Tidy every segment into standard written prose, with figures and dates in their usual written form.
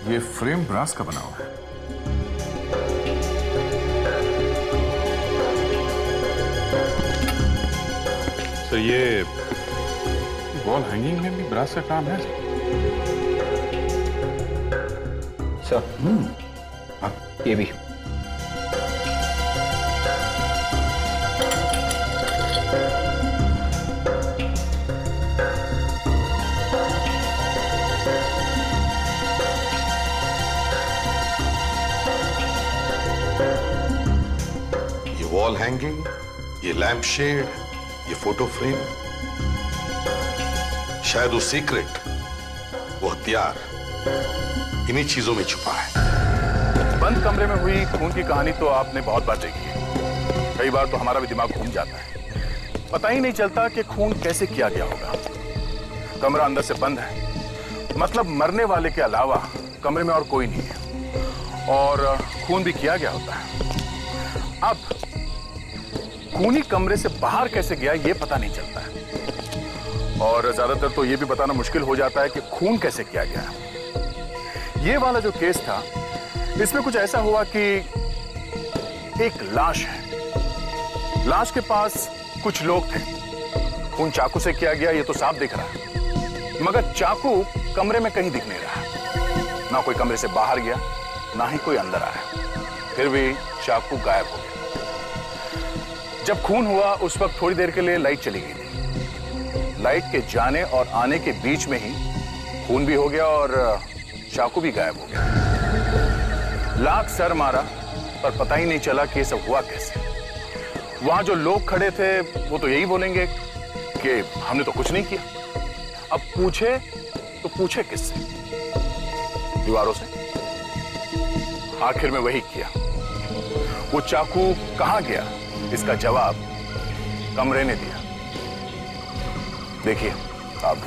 ये frame brass का बना हुआ है। तो ये वॉल हैंगिंग में भी ब्रास का काम है सर। हाँ, ये भी। ये वॉल हैंगिंग, ये लैंप शेड, ये फोटो फ्रेम, शायद वो सीक्रेट, वो हथियार इन्हीं चीजों में छुपा है। बंद कमरे में हुई खून की कहानी तो आपने बहुत बार देखी है। कई बार तो हमारा भी दिमाग घूम जाता है, पता ही नहीं चलता कि खून कैसे किया गया होगा। कमरा अंदर से बंद है, मतलब मरने वाले के अलावा कमरे में और कोई नहीं है, और खून भी किया गया होता है। अब खूनी कमरे से बाहर कैसे गया ये पता नहीं चलता है, और ज्यादातर तो ये भी बताना मुश्किल हो जाता है कि खून कैसे किया गया। ये वाला जो केस था, इसमें कुछ ऐसा हुआ कि एक लाश है, लाश के पास कुछ लोग थे। खून चाकू से किया गया ये तो साफ दिख रहा है, मगर चाकू कमरे में कहीं दिख नहीं रहा। ना कोई कमरे से बाहर गया, ना ही कोई अंदर आया, फिर भी चाकू गायब हो गया। जब खून हुआ उस वक्त थोड़ी देर के लिए लाइट चली गई थी। लाइट के जाने और आने के बीच में ही खून भी हो गया और चाकू भी गायब हो गया। लाख सर मारा पर पता ही नहीं चला कि ये सब हुआ कैसे। वहां जो लोग खड़े थे वो तो यही बोलेंगे कि हमने तो कुछ नहीं किया। अब पूछे तो पूछे किससे? दीवारों से। आखिर में वही किया। वो चाकू कहां गया इसका जवाब कमरे ने दिया। देखिए आप।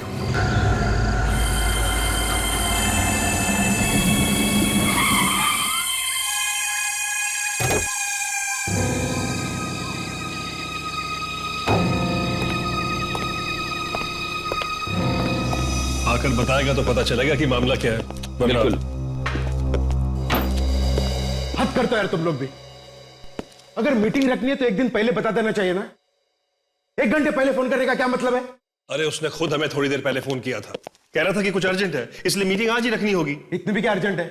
आकर बताएगा तो पता चलेगा कि मामला क्या है। बिल्कुल। हद करता है यार तुम लोग भी। अगर मीटिंग रखनी है तो एक दिन पहले बता देना चाहिए ना। 1 घंटे पहले फोन करने का क्या मतलब है? अरे उसने खुद हमें थोड़ी देर पहले फोन किया था, कह रहा था कि कुछ अर्जेंट है, इसलिए मीटिंग आज ही रखनी होगी। इतनी भी क्या अर्जेंट है?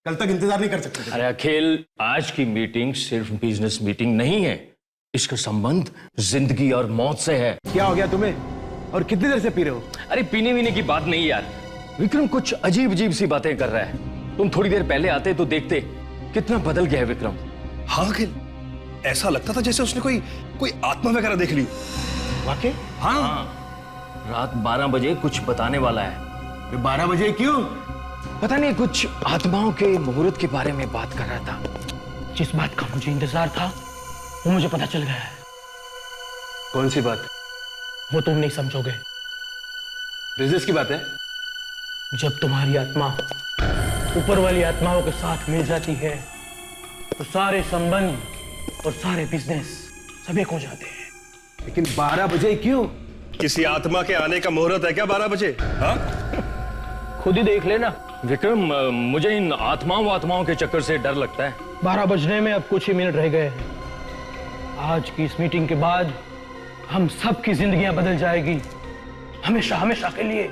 कल तक इंतजार नहीं कर सकते? अरे अखिल, आज की मीटिंग सिर्फ बिजनेस मीटिंग नहीं है, इसका संबंध जिंदगी और मौत से है। क्या हो गया तुम्हें? और कितनी देर से पी रहे हो? अरे पीने वीने की बात नहीं यार, विक्रम कुछ अजीब अजीब सी बातें कर रहा है। तुम थोड़ी देर पहले आते तो देखते कितना बदल गया है विक्रम। हाँ अखिल, ऐसा लगता था जैसे उसने कोई आत्मा वगैरह देख ली। वाकई? हाँ, रात 12 बजे कुछ बताने वाला है। 12 बजे क्यों? पता नहीं, कुछ आत्माओं के मुहूर्त के बारे में बात कर रहा था। जिस बात का मुझे इंतजार था वो मुझे पता चल गया है। कौन सी बात? वो तुम नहीं समझोगे। बिजनेस की बात है? जब तुम्हारी आत्मा ऊपर वाली आत्माओं के साथ मिल जाती है तो सारे संबंध और सारे बिजनेस सब एक हो जाते हैं। लेकिन 12 बजे क्यों? किसी आत्मा के आने का मुहूर्त है क्या 12 बजे? हाँ, खुद ही देख लेना। विक्रम, मुझे इन आत्माओं के चक्कर से डर लगता है। 12 बजने में अब कुछ ही मिनट रह गए हैं। आज की इस मीटिंग के बाद हम सबकी जिंदगियां बदल जाएगी, हमेशा हमेशा के लिए।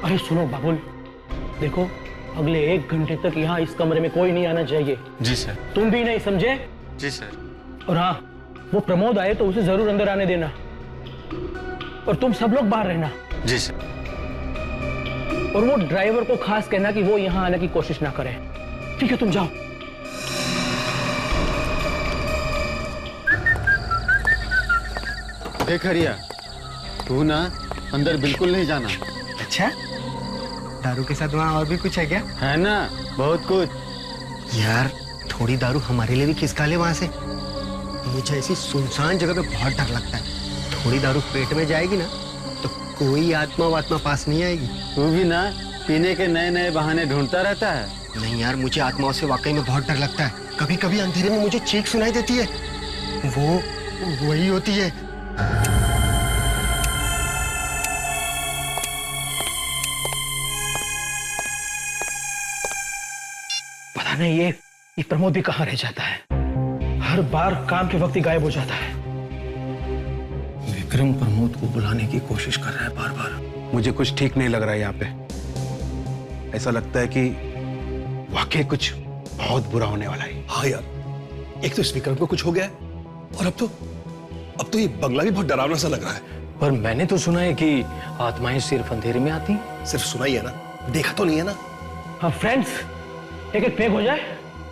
अरे सुनो बाबुल, देखो अगले 1 घंटे तक यहाँ इस कमरे में कोई नहीं आना चाहिए। जी सर। तुम भी नहीं, समझे? जी सर। और हाँ, वो प्रमोद आए तो उसे जरूर अंदर आने देना, और तुम सब लोग बाहर रहना। जी सर। और वो ड्राइवर को खास कहना कि वो यहाँ आने की कोशिश ना करे। ठीक है, तुम जाओ। देख हरिया, तू ना अंदर बिल्कुल नहीं जाना। अच्छा, दारू के साथ वहाँ और भी कुछ है क्या? है ना, बहुत कुछ। यार थोड़ी दारू हमारे लिए भी खिसका ले वहाँ से। मुझे ऐसी सुनसान जगह पे बहुत डर लगता है। थोड़ी दारू पेट में जाएगी ना तो कोई आत्मा वात्मा पास नहीं आएगी। तू भी ना पीने के नए नए बहाने ढूंढता रहता है। नहीं यार, मुझे आत्माओं से वाकई में बहुत डर लगता है। कभी कभी अंधेरे में मुझे चीख सुनाई देती है, वो वही होती है। जाने ये प्रमोद भी कहाँ रह जाता है। हर बार काम के वक्त ही गायब हो जाता है। विक्रम प्रमोद को बुलाने की कोशिश कर रहा है बार बार। मुझे कुछ ठीक नहीं लग रहा है यहाँ पे। ऐसा लगता है कि वाकई कुछ बहुत बुरा होने वाला है। हाँ यार, एक तो इस विक्रम को कुछ हो गया है और अब तो ये बंगला भी बहुत डरावना सा लग रहा है। पर मैंने तो सुना है कि आत्माएं सिर्फ अंधेरे में आती हैं। सिर्फ सुना ही है ना, देखा तो नहीं है ना। हाँ फ्रेंड्स, एक एक पैक हो जाए।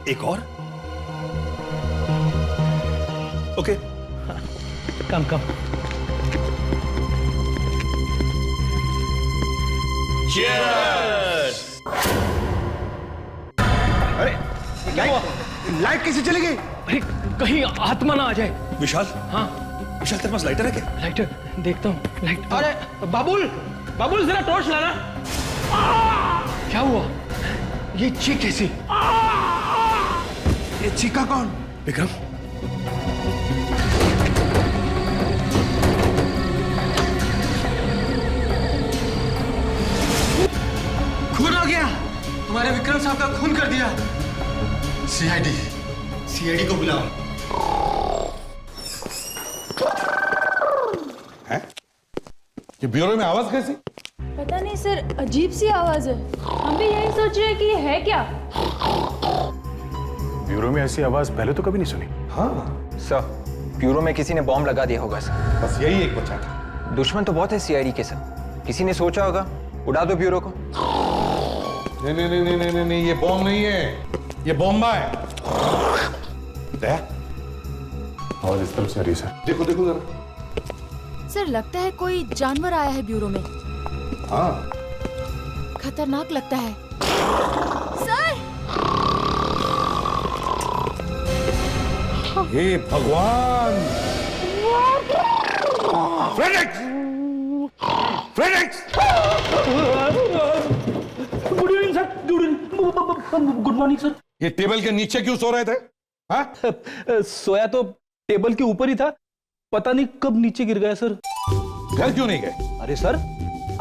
एक और? ओके। कम कम। Cheers! अरे लाइट कैसे चली गई? अरे कहीं आत्मा ना आ जाए। विशाल, हाँ विशाल तेरे पास लाइटर है क्या? लाइटर देखता हूँ। लाइट। अरे बाबुल, बाबुल जरा टॉर्च लाना। क्या हुआ? ये चीख कैसी? ये चीका कौन? विक्रम, खून हो गया। हमारे विक्रम साहब का खून कर दिया। सीआईडी को बुलाओ। ये ब्यूरो में आवाज कैसी? पता नहीं सर, अजीब सी आवाज है। हम भी यही सोच रहे हैं कि ये है क्या। ब्यूरो में ऐसी आवाज पहले तो कभी नहीं सुनी। हाँ, सर, ब्यूरो में किसी ने बॉम्ब लगा दिया होगा सर। बस यही एक बचा था। दुश्मन तो बहुत है सीआईडी के सर। किसी ने सोचा होगा उड़ा दो ब्यूरो को। नहीं नहीं नहीं नहीं नहीं नहीं, ये बॉम्ब नहीं है, ये बॉम्बा है। और इस तरफ से आ रही है। देखो देखो जरा। सर लगता है कोई जानवर आया है ब्यूरो में। हाँ, खतरनाक लगता है। सर! हे भगवान! फ्रेडेक्स! फ्रेडेक्स! Good evening sir. Good morning sir. ये टेबल के नीचे क्यों सो रहे थे? हाँ? सोया तो टेबल के ऊपर ही था, पता नहीं कब नीचे गिर गया सर। घर क्यों नहीं गए? अरे सर,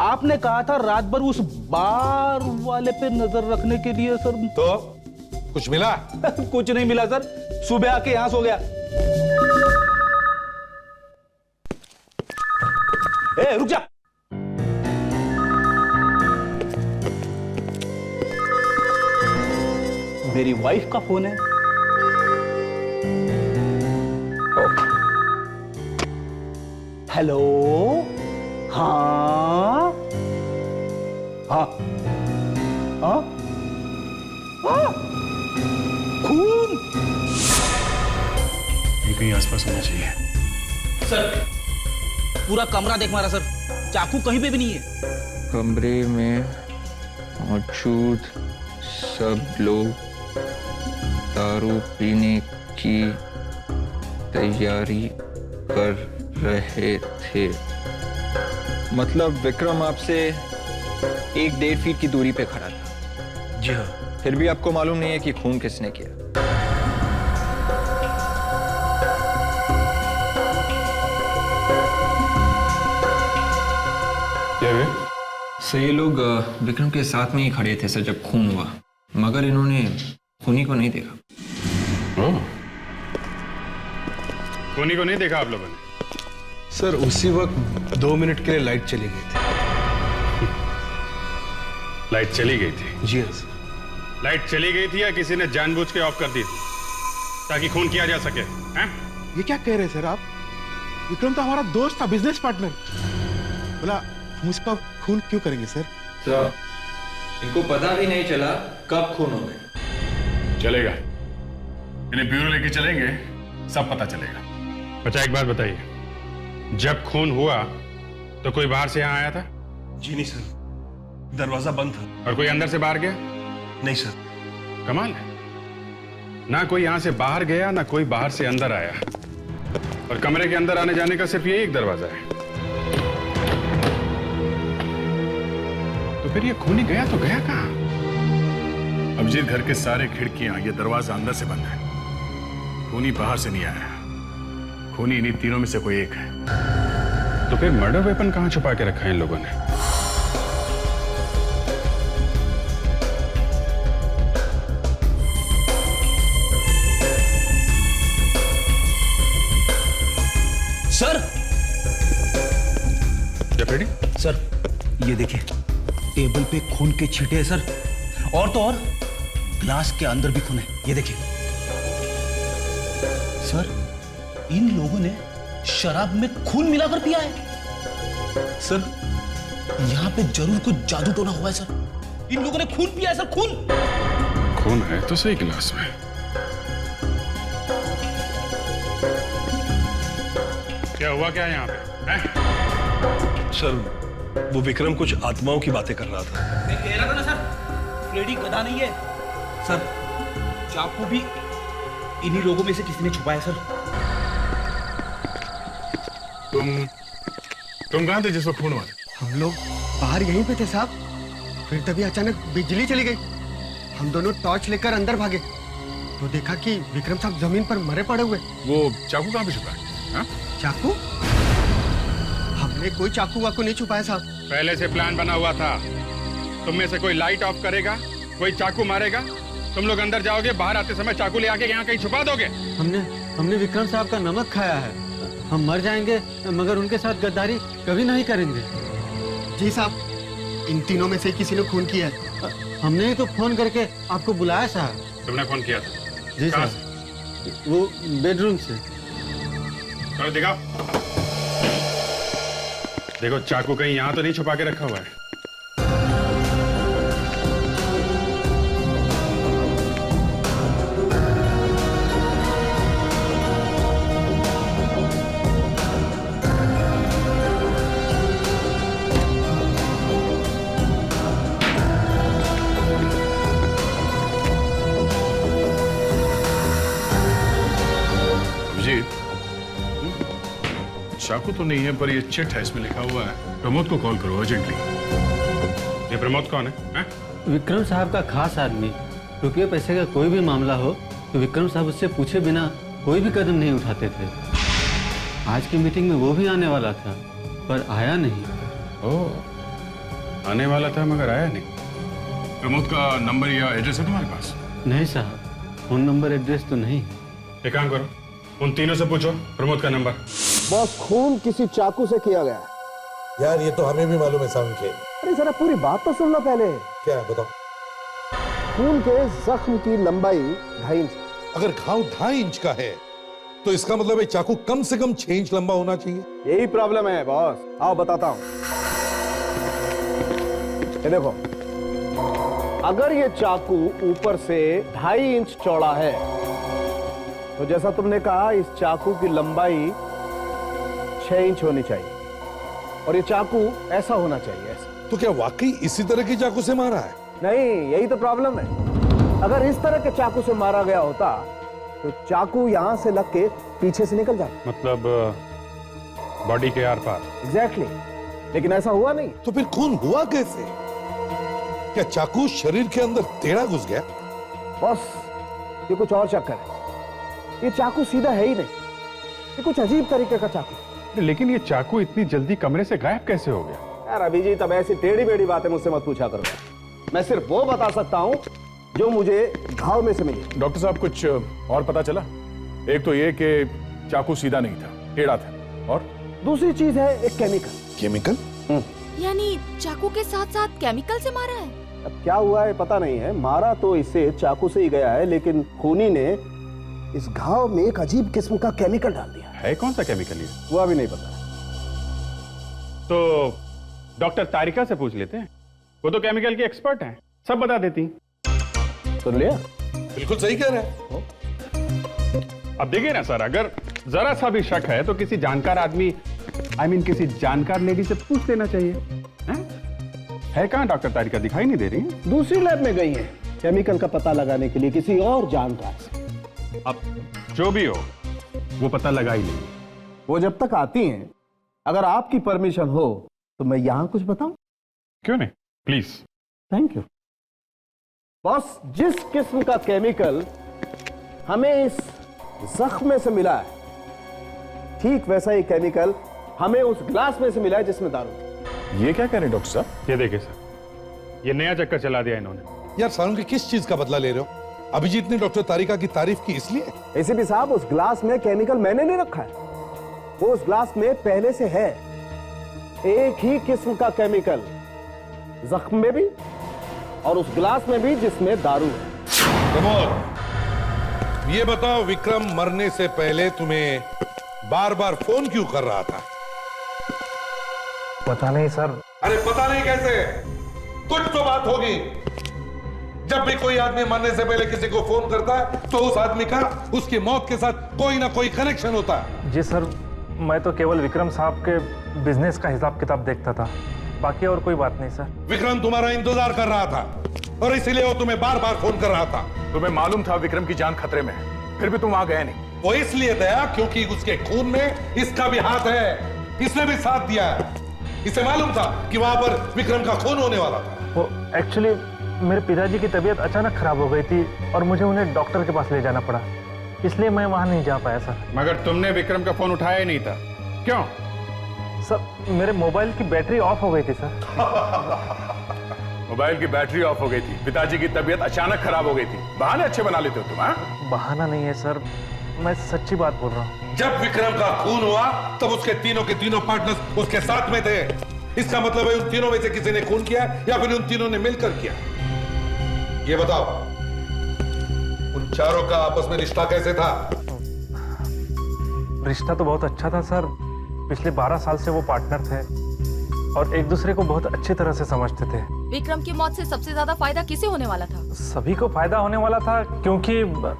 आपने कहा था रात भर उस बार वाले पे नजर रखने के लिए सर। तो कुछ मिला? कुछ नहीं मिला सर, सुबह आके यहां सो गया। ए रुक जा। मेरी वाइफ का फोन है। हेलो, हाँ हाँ हाँ हाँ, खून कहीं आसपास होना चाहिए। सर, पूरा कमरा देख मारा सर, चाकू कहीं पे भी नहीं है। कमरे में मौजूद सब लोग दारू पीने की तैयारी कर रहे थे। मतलब विक्रम आपसे 1-1.5 फीट की दूरी पे खड़ा था। जी हाँ। फिर भी आपको मालूम नहीं है कि खून किसने किया। क्या हुआ? सर, ये लोग विक्रम के साथ में ही खड़े थे सर जब खून हुआ, मगर इन्होंने खूनी को नहीं देखा। खूनी को नहीं देखा आप लोगों ने? सर उसी वक्त 2 मिनट के लिए लाइट चली गई थी। लाइट चली गई थी? जी हाँ सर। लाइट चली गई थी या किसी ने जानबूझ के ऑफ कर दी थी ताकि खून किया जा सके? हैं? ये क्या कह रहे हैं सर आप? विक्रम तो हमारा दोस्त था, बिजनेस पार्टनर। बोला हम उसका खून क्यों करेंगे सर? सर, इनको पता भी नहीं चला कब खून हो गए। चलेगा, इन्हें ब्यूरो लेके चलेंगे, सब पता चलेगा। अच्छा एक बात बताइए, जब खून हुआ तो कोई बाहर से यहाँ आया था? जी नहीं सर, दरवाजा बंद था। और कोई अंदर से बाहर गया? नहीं सर। कमाल है, ना कोई यहाँ से बाहर गया ना कोई बाहर से अंदर आया, और कमरे के अंदर आने जाने का सिर्फ ये एक दरवाजा है। तो फिर ये खूनी गया तो गया कहाँ? अभिजीत घर के सारे खिड़कियां, ये दरवाजा अंदर से बंद है। खूनी बाहर से नहीं आया, खूनी इन्हीं तीनों में से कोई एक है। तो फिर मर्डर वेपन कहां छुपा के रखा है इन लोगों ने? सर ये देखिए, टेबल पे खून के छींटे हैं सर, और तो और ग्लास के अंदर भी खून है, ये देखिए। सर इन लोगों ने शराब में खून मिलाकर पिया है। सर यहां पे जरूर कुछ जादू टोना हुआ है सर, इन लोगों ने खून पिया है सर, खून। खून है तो सही गिलास में। क्या हुआ क्या यहाँ पे है? सर वो विक्रम कुछ आत्माओं की बातें कर रहा था। मैं कह रहा था ना सर, फ्रेडी गधा नहीं है सर, चाकू भी इन्हीं लोगों में से किसी ने छुपाया सर। तुम कहां थे जिस वक्त खून हुआ? हम लोग बाहर यहीं पे थे साहब, फिर तभी अचानक बिजली चली गई। हम दोनों टॉर्च लेकर अंदर भागे तो देखा कि विक्रम साहब जमीन पर मरे पड़े हुए। वो चाकू कहां पे छुपा है? चाकू? हमने कोई चाकू वाकू नहीं छुपाया साहब। पहले से प्लान बना हुआ था, तुम में से कोई लाइट ऑफ करेगा, कोई चाकू मारेगा, तुम लोग अंदर जाओगे, बाहर आते समय चाकू ले आके यहाँ कहीं छुपा दोगे। हमने विक्रम साहब का नमक खाया है, हम मर जाएंगे मगर उनके साथ गद्दारी कभी नहीं करेंगे। जी साहब, इन तीनों में से किसी ने खून किया है। हमने ही तो फोन करके आपको बुलाया साहब। तुमने फोन किया था? जी साहब, वो बेडरूम से। चलो दिखाओ, देखो चाकू कहीं यहाँ तो नहीं छुपा के रखा हुआ है। चाकू तो नहीं है पर ये चिट है, इसमें लिखा हुआ है प्रमोद को कॉल करो अर्जेंटली। ये प्रमोद कौन है? विक्रम साहब का खास आदमी। रुपये पैसे का कोई भी मामला हो तो विक्रम साहब उससे पूछे बिना कोई भी कदम नहीं उठाते थे। आज की मीटिंग में वो भी आने वाला था पर आया नहीं। ओह, आने वाला था मगर आया नहीं। प्रमोद का नंबर या एड्रेस है तुम्हारे पास? नहीं साहब, फोन नंबर एड्रेस तो नहीं। एक काम करो, उन तीनों से पूछो प्रमोद का नंबर। बॉस, खून किसी चाकू से किया गया है। यार ये तो हमें भी मालूम है साउंड के। अरे जरा पूरी बात तो सुन लो पहले। क्या है बताओ? खून के जख्म की लंबाई 2.5 इंच। अगर घाव 2.5 इंच का है तो इसका मतलब है चाकू कम से कम 6 इंच लंबा होना चाहिए। यही प्रॉब्लम है बॉस। आओ बताता हूं। ये देखो, अगर ये चाकू ऊपर से 2.5 इंच चौड़ा है तो जैसा तुमने कहा इस चाकू की लंबाई 6 इंच होनी चाहिए और ये चाकू ऐसा होना चाहिए, ऐसा। तो क्या वाकई इसी तरह की चाकू से मारा है? नहीं, यही तो प्रॉब्लम है। अगर इस तरह के चाकू से मारा गया होता तो चाकू यहां से लग के पीछे से निकल जाता। मतलब बॉडी के आर पार। एग्जैक्टली, लेकिन ऐसा हुआ नहीं। तो फिर खून हुआ कैसे? क्या चाकू शरीर के अंदर टेढ़ा घुस गया? बॉस, ये कुछ और चक्कर है। ये चाकू सीधा है ही नहीं, ये कुछ अजीब तरीके का चाकू। लेकिन ये चाकू इतनी जल्दी कमरे से गायब कैसे हो गया? यार अभिजीत, अब ऐसी टेढ़ी बेढ़ी बातें मुझसे मत पूछा करो। मैं सिर्फ वो बता सकता हूं जो मुझे घाव में से मिली। डॉक्टर साहब, कुछ और पता चला? एक तो ये कि चाकू सीधा नहीं था, टेढ़ा था, और दूसरी चीज है एक केमिकल। केमिकल? यानी चाकू के साथ साथ केमिकल से मारा है? अब क्या हुआ है पता नहीं है, मारा तो इसे चाकू से ही गया है, लेकिन खूनी ने इस घाव में एक अजीब किस्म का केमिकल डाल दिया है। कौन सा केमिकल ये? वो अभी नहीं पता। तो डॉक्टर तारिका से पूछ लेते हैं, वो तो केमिकल की एक्सपर्ट हैं, सब बता देती। सुन लिया? बिल्कुल सही कह रहे हैं। अब देखिए ना सर, अगर जरा सा भी शक है तो किसी जानकार आदमी, किसी जानकार लेडी से पूछ लेना चाहिए। है कहाँ डॉक्टर तारिका? दिखाई नहीं दे रही है। दूसरी लैब में गई है केमिकल का पता लगाने के लिए किसी और जानकार से। अब जो भी हो वो पता लगा ही नहीं। वो जब तक आती हैं, अगर आपकी परमिशन हो तो मैं यहां कुछ बताऊं? क्यों नहीं, प्लीज। Thank you boss. जिस किस्म का केमिकल हमें इस जख्म से मिला है, ठीक वैसा ही केमिकल हमें उस ग्लास में से मिला है जिसमें दारू। ये क्या कह रहे हैं डॉक्टर साहब? ये देखिए सर, ये नया चक्कर चला दिया इन्होंने। यार सारुण की किस चीज का बदला ले रहे हो? अभिजीत ने डॉक्टर तारिका की तारीफ की इसलिए? एसीपी साहब, उस ग्लास में केमिकल मैंने नहीं रखा है, वो उस ग्लास में पहले से है। एक ही किस्म का केमिकल जख्म में भी और उस गिलास में भी जिसमें दारू है। प्रमोद, ये बताओ विक्रम मरने से पहले तुम्हें बार बार फोन क्यों कर रहा था? पता नहीं सर। अरे पता नहीं कैसे? कुछ तो बात होगी। जब भी कोई आदमी मरने से पहले किसी को फोन करता है तो उस आदमी का उसकी मौत के साथ कोई ना कोई कनेक्शन होता है। जी सर, मैं तो केवल विक्रम साहब के बिजनेस का हिसाब किताब देखता था, बाकी और कोई बात नहीं सर। विक्रम तुम्हारा इंतजार कर रहा था और इसलिए वो तुम्हें बार बार फोन कर रहा था। तुम्हें मालूम था विक्रम की जान खतरे में है, फिर भी तुम वहां गए नहीं। वो इसलिए गया क्योंकि उसके खून में इसका भी हाथ है, इसने भी साथ दिया है। इसे मालूम था कि वहां पर विक्रम का खून होने वाला था। वो एक्चुअली मेरे पिताजी की तबीयत अचानक खराब हो गई थी और मुझे उन्हें डॉक्टर के पास ले जाना पड़ा, इसलिए मैं वहां नहीं जा पाया सर। मगर तुमने विक्रम का फोन उठाया ही नहीं था, क्यों? सर मेरे मोबाइल की बैटरी ऑफ हो गई थी सर। मोबाइल की बैटरी ऑफ हो गई थी, पिताजी की तबीयत अचानक खराब हो गई थी। बहाने अच्छे बना लेते हो तुम। हाँ, बहाना नहीं है सर, मैं सच्ची बात बोल रहा हूँ। जब विक्रम का खून हुआ तब उसके तीनों के तीनों पार्टनर्स उसके साथ में थे। इसका मतलब है उन तीनों में से किसी ने खून किया या फिर उन तीनों ने मिलकर किया। ये बताओ, उन चारों का आपस में रिश्ता कैसे था? रिश्ता तो बहुत अच्छा था सर। पिछले 12 साल से वो पार्टनर थे और एक दूसरे को बहुत अच्छी तरह से समझते थे। विक्रम की मौत से सबसे ज्यादा फायदा किसे होने वाला था? सभी को फायदा होने वाला था क्योंकि वो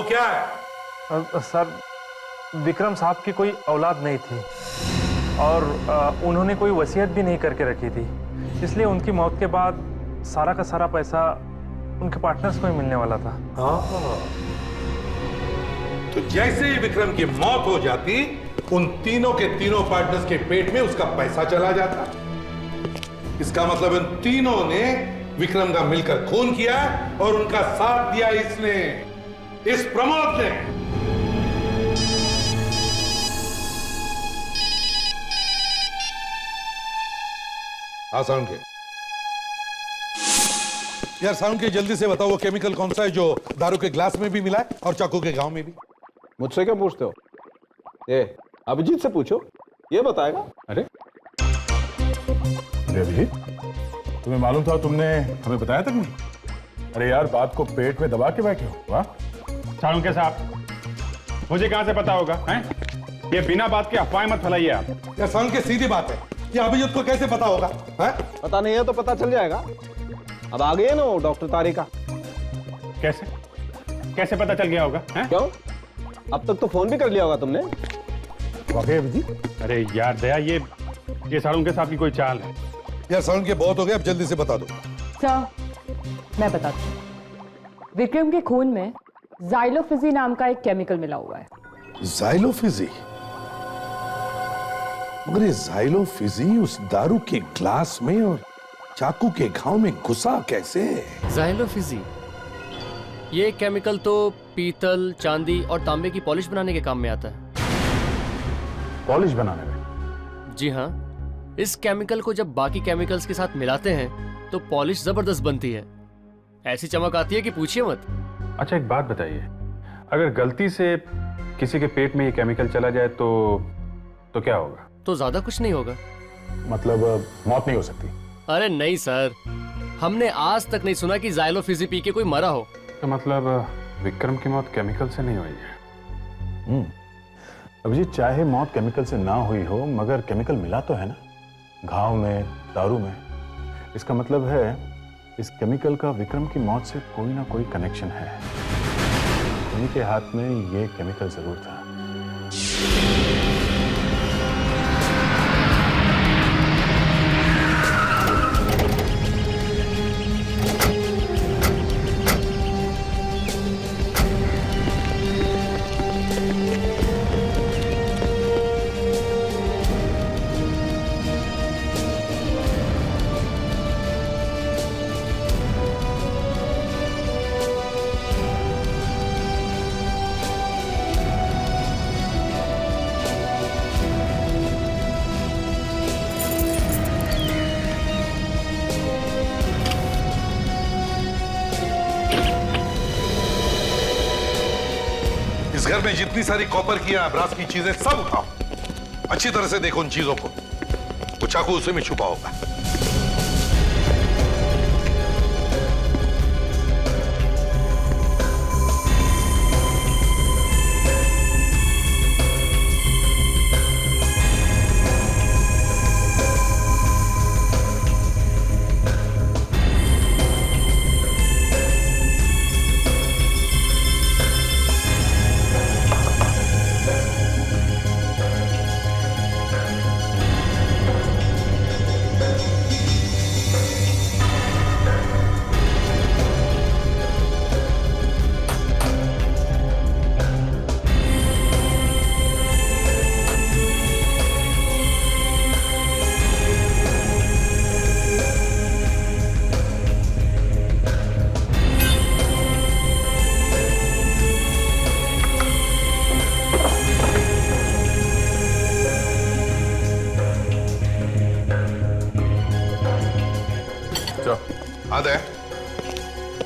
क्या है? सर विक्रम साहब की कोई औलाद नहीं थी और उन्होंने कोई वसीयत भी नहीं करके रखी थी, इसलिए उनकी मौत के बाद सारा का सारा पैसा उनके पार्टनर्स को ही मिलने वाला था। तो जैसे ही विक्रम की मौत हो जाती उन तीनों के तीनों पार्टनर्स के पेट में उसका पैसा चला जाता। इसका मतलब उन तीनों ने विक्रम का मिलकर खून किया और उनका साथ दिया इसने, इस प्रमोद ने। हाँ साउंड के यार, साउंड के जल्दी से बताओ वो केमिकल कौन सा है जो दारू के ग्लास में भी मिला है और चाकू के घाव में भी? मुझसे क्या पूछते हो? ये अभिजीत से पूछो, ये बताएगा। अरे अभिजीत, तुम्हें मालूम था? तुमने हमें बताया तक नहीं? अरे यार, बात को पेट में दबा के बैठे हो। वाह सालुंके के साहब, मुझे कहां से पता होगा? हैं? ये बिना बात के अफवाह मत फैलाइए आप। यार साउंड के सीधी बात है, ये अभिजीत को कैसे पता होगा? है? पता नहीं है तो पता चल जाएगा। अब आ गए ना वो डॉक्टर तारिका। कैसे कैसे पता चल गया होगा? हैं? क्यों, अब तक तो फोन भी कर लिया होगा तुमने। वाकई अभिजीत? अरे यार दया, ये सालुंके साहब की कोई चाल है। यार साउंड के बहुत हो गया, अब जल्दी से बता दो। सर मैं बताती हूँ। विक्रम के खून में जाइलोफिजी नाम का एक केमिकल मिला हुआ है। जाइलोफिजी? मगर ये जाइलोफिजी उस दारू के ग्लास में और चाकू के घाव में घुसा कैसे? जाइलोफिजी ये केमिकल तो पीतल, चांदी और तांबे की पॉलिश बनाने के काम में आता है। पॉलिश बनाने में? जी हाँ, इस केमिकल को जब बाकी केमिकल्स के साथ मिलाते हैं तो पॉलिश जबरदस्त बनती है, ऐसी चमक आती है कि पूछिए मत। अच्छा एक बात बताइए, अगर गलती से किसी के पेट में ये केमिकल चला जाए तो क्या होगा? तो ज्यादा कुछ नहीं होगा। मतलब मौत नहीं हो सकती? अरे नहीं सर, हमने आज तक नहीं सुना कि जाइलोफिजी पी के कोई मरा हो। तो मतलब विक्रम की मौत केमिकल से नहीं हुई है? अभिजीत, चाहे मौत केमिकल से ना हुई हो मगर केमिकल मिला तो है ना, घाव में, दारू में। इसका मतलब है इस केमिकल का विक्रम की मौत से कोई ना कोई कनेक्शन है। उन्हीं के हाथ में ये केमिकल जरूर था। इसमें जितनी सारी कॉपर की या ब्रास की चीजें सब उठाओ। अच्छी तरह से देखो उन चीजों को। वो चाकू उसी में छुपा होगा।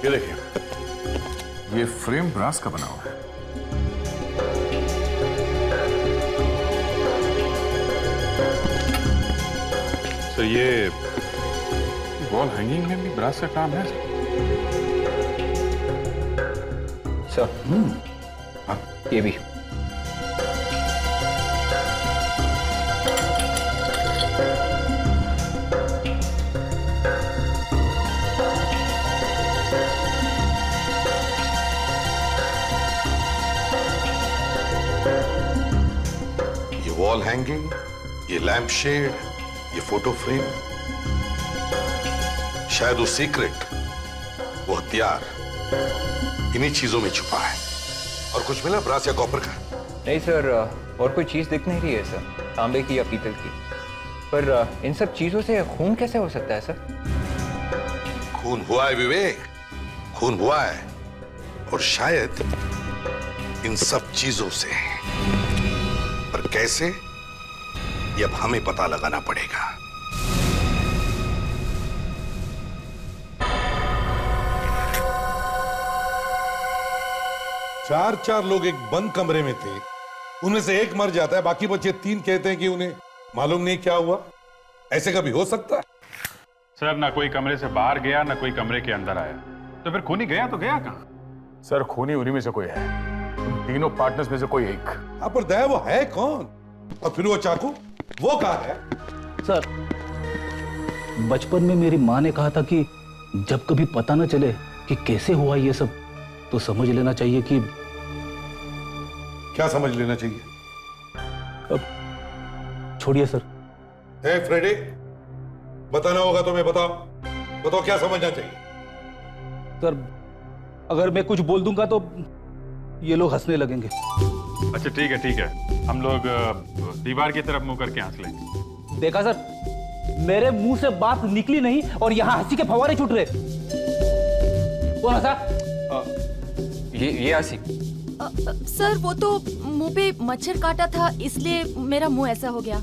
ये देखिए, ये फ्रेम ब्रास का बना हुआ है। तो ये वॉल हैंगिंग में भी ब्रास का काम है सर। हाँ, ये भी। वॉल हैंगिंग, ये लैंप शेड, ये फोटो फ्रेम, शायद वो सीक्रेट, वो हथियार इन्हीं चीजों में छुपा है। और कुछ मिला ब्रास या कॉपर का? नहीं सर, और कोई चीज दिख नहीं रही है सर, तांबे की या पीतल की। पर इन सब चीजों से खून कैसे हो सकता है सर? खून हुआ है विवेक, खून हुआ है, और शायद इन सब चीजों से। पर कैसे, ये अब हमें पता लगाना पड़ेगा। चार लोग एक बंद कमरे में थे, उनमें से एक मर जाता है, बाकी बच्चे 3 कहते हैं कि उन्हें मालूम नहीं क्या हुआ। ऐसे कभी हो सकता है? सर, ना कोई कमरे से बाहर गया, ना कोई कमरे के अंदर आया। तो फिर खूनी गया तो गया कहां? सर, खूनी उन्हीं में से कोई है, तीनों पार्टनर्स में से कोई एक। पर दया वो है कौन? और फिर वो चाकू, वो कहां है? सर, बचपन में मेरी माँ ने कहा था कि जब कभी पता न चले कि कैसे हुआ ये सब, तो समझ लेना चाहिए कि। क्या समझ लेना चाहिए? अब छोड़िए सर। हे फ्रेडी, बताना होगा तो मैं बताओ क्या समझना चाहिए? सर, अगर मैं कुछ बोल दूंगा तो ये लोग हंसने लगेंगे। अच्छा ठीक है, हम लोग दीवार की तरफ मुंह करके हंस लेंगे। देखा सर, मेरे मुंह से बात निकली नहीं और यहाँ हंसी के फव्वारे छूट रहे। कौन हंसा? ये हंसी। सर, वो तो मुंह पे मच्छर काटा था, इसलिए मेरा मुंह ऐसा हो गया।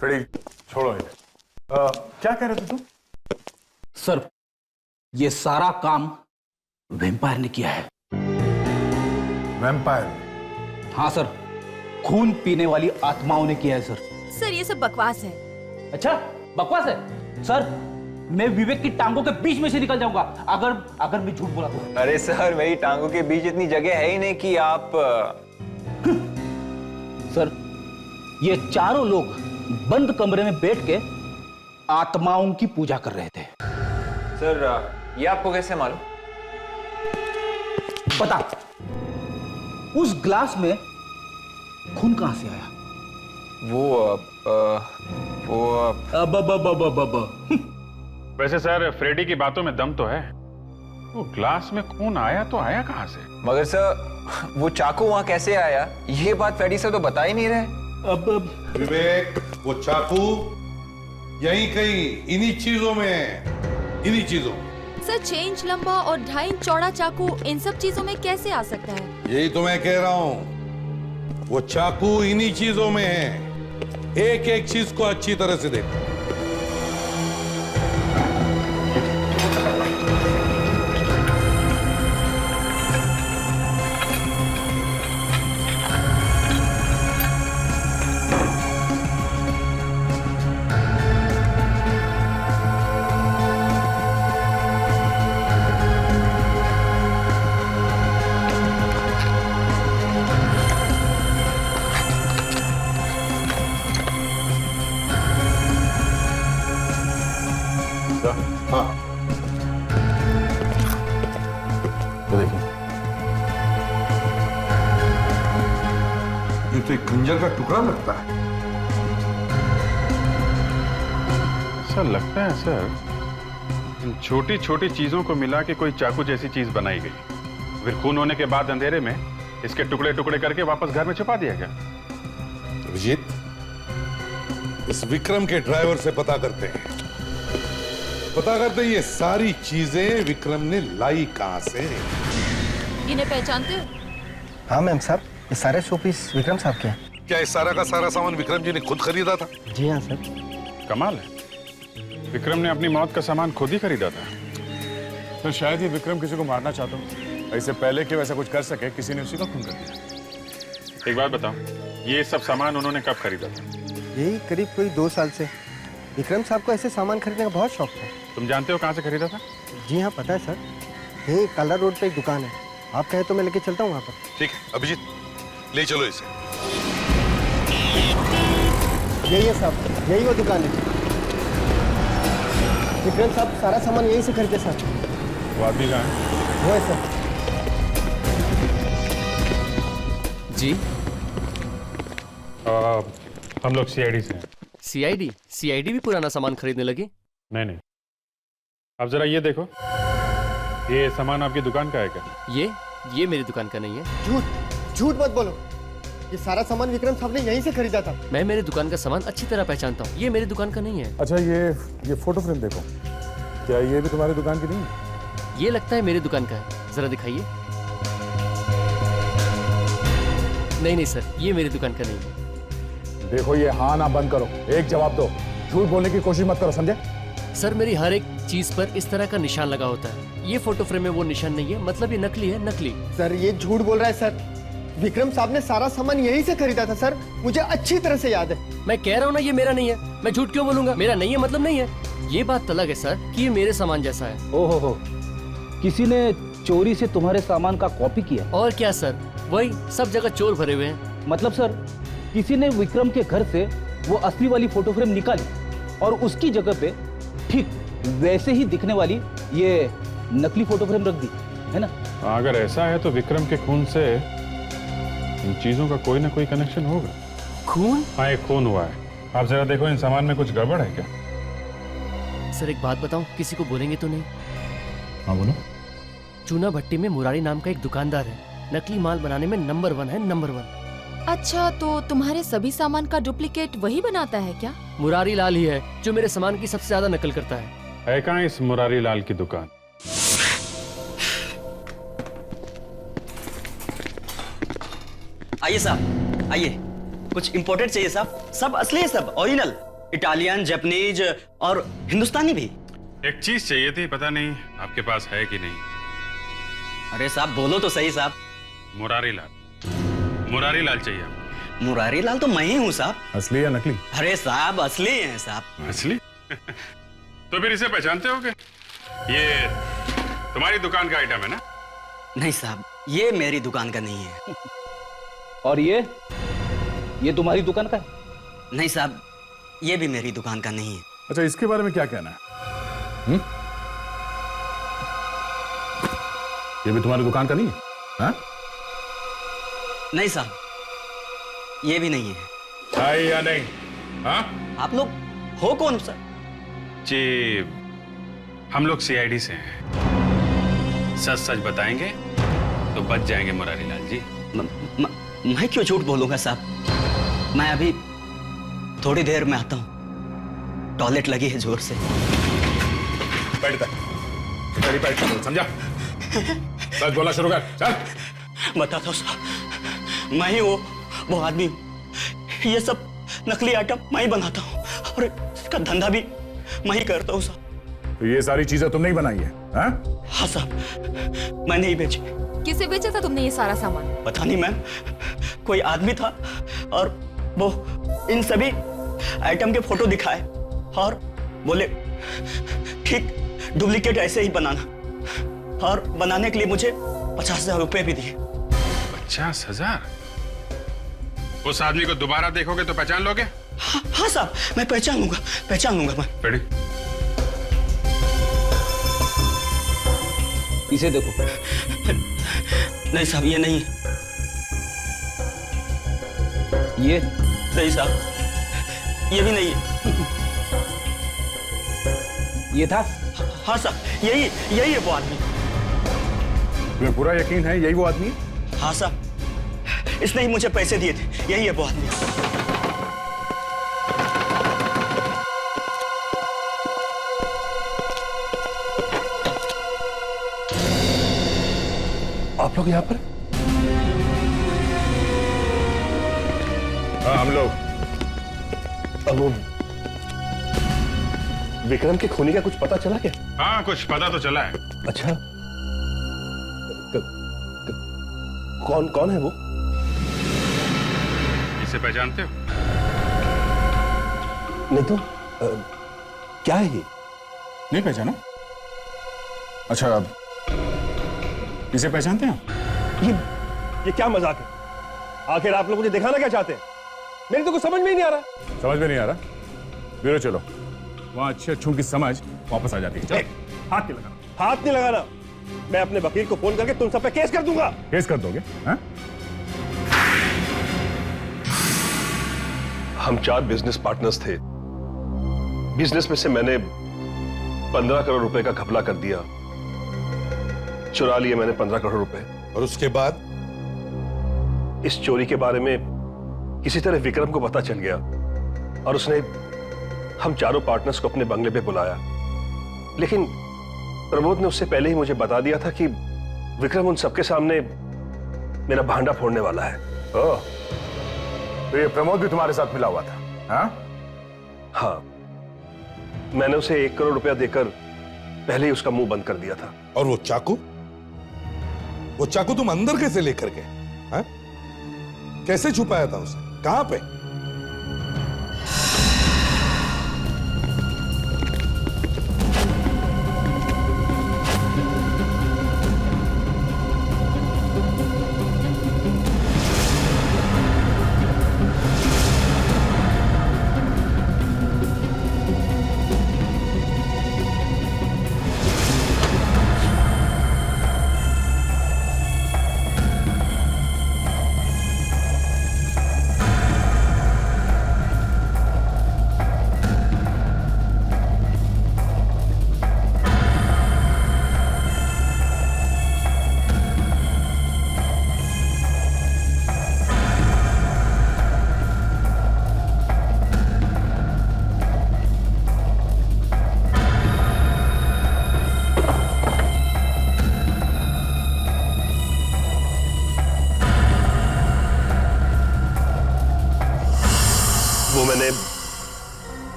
फ्रेडी, छोड़ो इन्हें। क्या कह रहे थे तुम? सर, ये सारा काम वैम्पायर ने किया है। वैम्पायर? हाँ सर, खून पीने वाली आत्माओं ने किया है सर। सर, ये सब बकवास है। अच्छा, बकवास है? सर, मैं विवेक की टांगों के बीच में से निकल जाऊंगा अगर मैं झूठ बोला तो। अरे सर, मेरी टांगों के बीच इतनी जगह है ही नहीं कि आप। सर, ये चारों लोग बंद कमरे में बैठ के आत्माओं की पूजा कर रहे थे। सर, ये आपको कैसे मालूम? बता, उस ग्लास में खून कहां से आया? वैसे सर, फ्रेडी की बातों में दम तो है। वो ग्लास में खून आया तो आया कहां से? मगर सर, वो चाकू वहां कैसे आया, ये बात फ्रेडी से तो बता ही नहीं रहे। अब विवेक, वो चाकू यहीं कहीं इन्हीं चीजों में है, इन्हीं चीजों। सर, 6 इंच लंबा और 2.5 इंच चौड़ा चाकू इन सब चीजों में कैसे आ सकता है? यही तो मैं कह रहा हूं, वो चाकू इन्हीं चीजों में है। एक एक चीज को अच्छी तरह से देखो। हाँ, तो देखिए, ये तो एक खंजर का टुकड़ा लगता है। ऐसा लगता है सर, इन छोटी छोटी चीजों को मिला के कोई चाकू जैसी चीज बनाई गई। फिर खून होने के बाद अंधेरे में इसके टुकड़े टुकड़े करके वापस घर में छुपा दिया गया। अभिजीत, इस विक्रम के ड्राइवर से पता करते हैं। पता करते हैं ये सारी चीजें विक्रम ने लाई कहां से। इन्हें पहचानते हो? हाँ मैम साहब, ये सारे शोपीस विक्रम साहब के हैं। क्या इस सारा का सारा सामान विक्रम जी ने खुद खरीदा था? जी हाँ सर। कमाल है, विक्रम ने अपनी मौत का सामान खुद ही खरीदा था। तो शायद ये विक्रम किसी को मारना चाहता हूँ, ऐसे पहले कि वैसा कुछ कर सके, किसी ने उसी का खून कर दिया। एक बात बताओ, ये सब सामान उन्होंने कब खरीदा था? यही करीब कोई 2 साल से। विक्रम साहब को ऐसे सामान खरीदने का बहुत शौक था। तुम जानते हो कहाँ से खरीदा था? जी हाँ पता है सर, यही काला रोड पे एक दुकान है, आप कहे तो मैं लेके चलता हूँ वहाँ पर। ठीक है अभिजीत, ले चलो इसे। यही है साहब, यही वो दुकान है। विक्रम साहब सारा सामान यहीं से खरीदे सर। वो आदमी कहाँ है? वो है सर। जी हम लोग सीआईडी से हैं। सीआईडी? सीआईडी भी पुराना सामान खरीदने लगी? नहीं नहीं, अब जरा ये देखो, ये सामान आपकी दुकान का है क्या? ये मेरी दुकान का नहीं है। झूठ झूठ मत बोलो, ये सारा सामान विक्रम साहब ने यहीं से खरीदा था। मैं मेरी दुकान का सामान अच्छी तरह पहचानता हूँ, ये मेरी दुकान का नहीं है। अच्छा, ये फोटो फ्रेम देखो, क्या ये भी तुम्हारी दुकान की नहीं है? ये लगता है मेरी दुकान का है, जरा दिखाइए। नहीं सर, ये मेरी दुकान का नहीं है। देखो, ये हाँ ना बंद करो, एक जवाब दो, झूठ बोलने की कोशिश मत करो, समझे? सर मेरी हर एक चीज पर इस तरह का निशान लगा होता है, ये फोटो फ्रेम में वो निशान नहीं है, मतलब ये नकली है, नकली। सर ये झूठ बोल रहा है सर, विक्रम साहब ने सारा सामान यहीं से खरीदा था सर, मुझे अच्छी तरह से याद है। मैं कह रहा हूँ ना, ये मेरा नहीं है, मैं झूठ क्यों बोलूंगा? मेरा नहीं है मतलब नहीं है। ये बात अलग है सर कि ये मेरे सामान जैसा है। ओहो, किसी ने चोरी से तुम्हारे सामान का कॉपी किया? और क्या सर, वही सब जगह चोर भरे हुए हैं। मतलब सर, किसी ने विक्रम के घर से वो असली वाली फोटो फ्रेम निकाली और उसकी जगह पे ठीक वैसे ही दिखने वाली ये नकली फोटो फ्रेम रख दी, है ना? अगर ऐसा है तो विक्रम के खून से इन चीजों का कोई ना कोई कनेक्शन होगा। खून? हाँ, एक खून हुआ है। आप जरा देखो, इन सामान में कुछ गड़बड़ है क्या? सर एक बात बताऊं, किसी को बोलेंगे तो नहीं? हाँ बोलो। चूना भट्टी में मुरारी नाम का एक दुकानदार है, नकली माल बनाने में नंबर 1 है, नंबर 1। अच्छा, तो तुम्हारे सभी सामान का डुप्लीकेट वही बनाता है क्या? मुरारी लाल ही है जो मेरे सामान की सबसे ज्यादा नकल करता है कहाँ इस मुरारी लाल की दुकान? आइए साहब, आइए। कुछ इंपोर्टेड चाहिए साहब? सब असली है, सब ओरिजिनल, इटालियन, जापानीज और हिंदुस्तानी भी। एक चीज चाहिए थी, पता नहीं आपके पास है कि नहीं। अरे साहब बोलो तो सही साहब। मुरारी लाल, मुरारी लाल चाहिए आपको? मुरारी लाल तो मैं ही हूँ साहब। असली या नकली? अरे साहब असली है साहब। असली? तो फिर इसे पहचानते होगे, ये तुम्हारी दुकान का आइटम है ना? नहीं साहब, ये मेरी दुकान का नहीं है। और ये तुम्हारी दुकान का है? नहीं साहब, ये भी मेरी दुकान का नहीं है। अच्छा, इसके बारे में क्या कहना है? ये भी तुम्हारी दुकान का नहीं है? हाँ? नहीं साहब, ये भी नहीं है या नहीं? हाँ? आप लोग हो कौन सर? जी, हम लोग सीआईडी से हैं। सच सच बताएंगे तो बच जाएंगे मुरारी लाल जी। मैं क्यों झूठ बोलूंगा साहब? मैं अभी थोड़ी देर में आता हूँ, टॉयलेट लगी है जोर से। समझा? सच बोला शुरू कर, चल। बताता हूँ साहब, मैं ही वो आदमी हूँ। ये सब नकली आइटम मैं ही बनाता हूँ और इसका धंधा भी मैं ही करता हूँ साहब। तो ये सारी चीजें तुमने ही बनाई है? हाँ साहब, मैंने ही बेची। किसे बेचा था तुमने ये सारा सामान? पता नहीं मैम, कोई आदमी था और वो इन सभी आइटम के फोटो दिखाए और बोले ठीक डुप्लीकेट ऐसे ही बनाना, और बनाने के लिए मुझे 50,000 रुपए भी दिए। 50,000? उस आदमी को दोबारा देखोगे तो पहचान लोगे? हाँ साहब, मैं पहचान लूंगा मैं। रेडी? इसे देखो। नहीं साहब, ये नहीं। ये नहीं साहब, ये भी नहीं है। ये था? हाँ साहब, यही यही है वो आदमी। तुम्हें पूरा यकीन है यही वो आदमी है? हाँ साहब, इसने ही मुझे पैसे दिए थे, यही है वो आदमी। आप लोग यहाँ पर? हाँ, हम लोग। अब वो विक्रम के खूनी का कुछ पता चला क्या? हाँ, कुछ पता तो चला है। अच्छा, कौन कौन है वो? इसे पहचानते हो? नहीं तो क्या है ये? नहीं पहचाना? अच्छा, इसे पहचानते हैं? ये क्या मजाक है? आखिर आप लोग मुझे दिखाना क्या चाहते हैं? मेरी तो कुछ समझ में ही नहीं आ रहा। समझ में नहीं आ रहा? ब्यूरो चलो, वहां अच्छे अच्छों की समझ वापस आ जाती है। चलो। हाथ नहीं लगाना। हाथ नहीं लगाना। मैं अपने वकील को फोन करके तुम सब पे केस कर दूंगा। केस कर दोगे? हाँ? हम 4 बिजनेस पार्टनर्स थे। बिजनेस में से मैंने 15 करोड़ रुपए का घपला कर दिया। चुरा लिए मैंने 15 करोड़ रुपए। और उसके बाद इस चोरी के बारे में किसी तरह विक्रम को पता चल गया और उसने हम चारों पार्टनर्स को अपने बंगले पे बुलाया। लेकिन प्रमोद ने उससे पहले ही मुझे बता दिया था कि विक्रम उन सबके सामने मेरा भांडा फोड़ने वाला है। ओह, तो ये प्रमोद भी तुम्हारे साथ मिला हुआ था? हाँ? हाँ, मैंने उसे 1 करोड़ रुपया देकर पहले ही उसका मुंह बंद कर दिया था। और वो चाकू तुम अंदर कैसे लेकर गए? हाँ? कैसे छुपाया था उसे? कहां पे?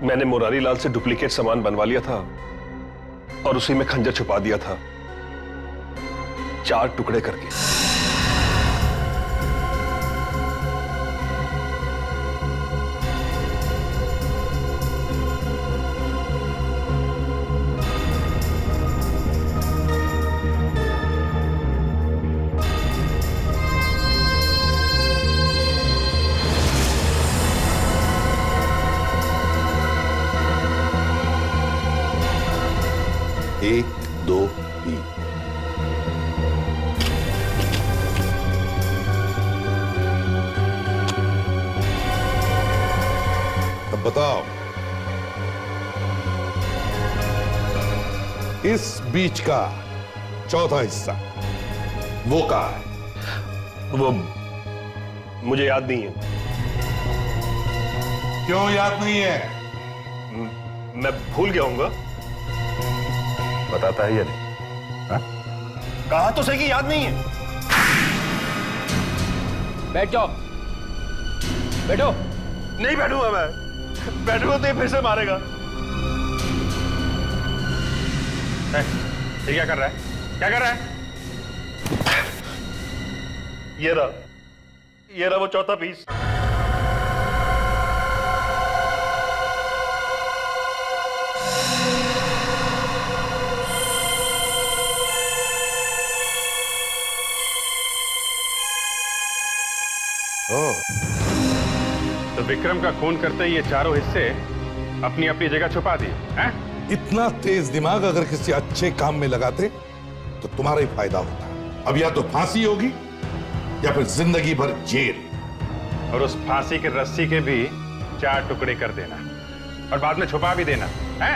मैंने मुरारी लाल से डुप्लीकेट सामान बनवा लिया था और उसी में खंजर छुपा दिया था, 4 टुकड़े करके। एक, दो, तीन। अब बताओ, इस बीच का चौथा हिस्सा वो कहाँ है? वो मुझे याद नहीं है। क्यों याद नहीं है? मैं भूल गया हूँगा। बताता है या नहीं? हाँ? कहा तो सही कि याद नहीं है। बैठ जाओ। बैठो। नहीं बैठूंगा मैं। बैठूंगा तो ये फिर से मारेगा। ये क्या कर रहा है? क्या कर रहा है? ये रहा वो चौथा पीस। तो विक्रम का खून करते ही ये चारों हिस्से अपनी अपनी जगह छुपा दिए हैं? इतना तेज दिमाग अगर किसी अच्छे काम में लगाते तो तुम्हारा ही फायदा होता। अब या तो फांसी होगी या फिर जिंदगी भर जेल। और उस फांसी की रस्सी के भी 4 टुकड़े कर देना और बाद में छुपा भी देना है।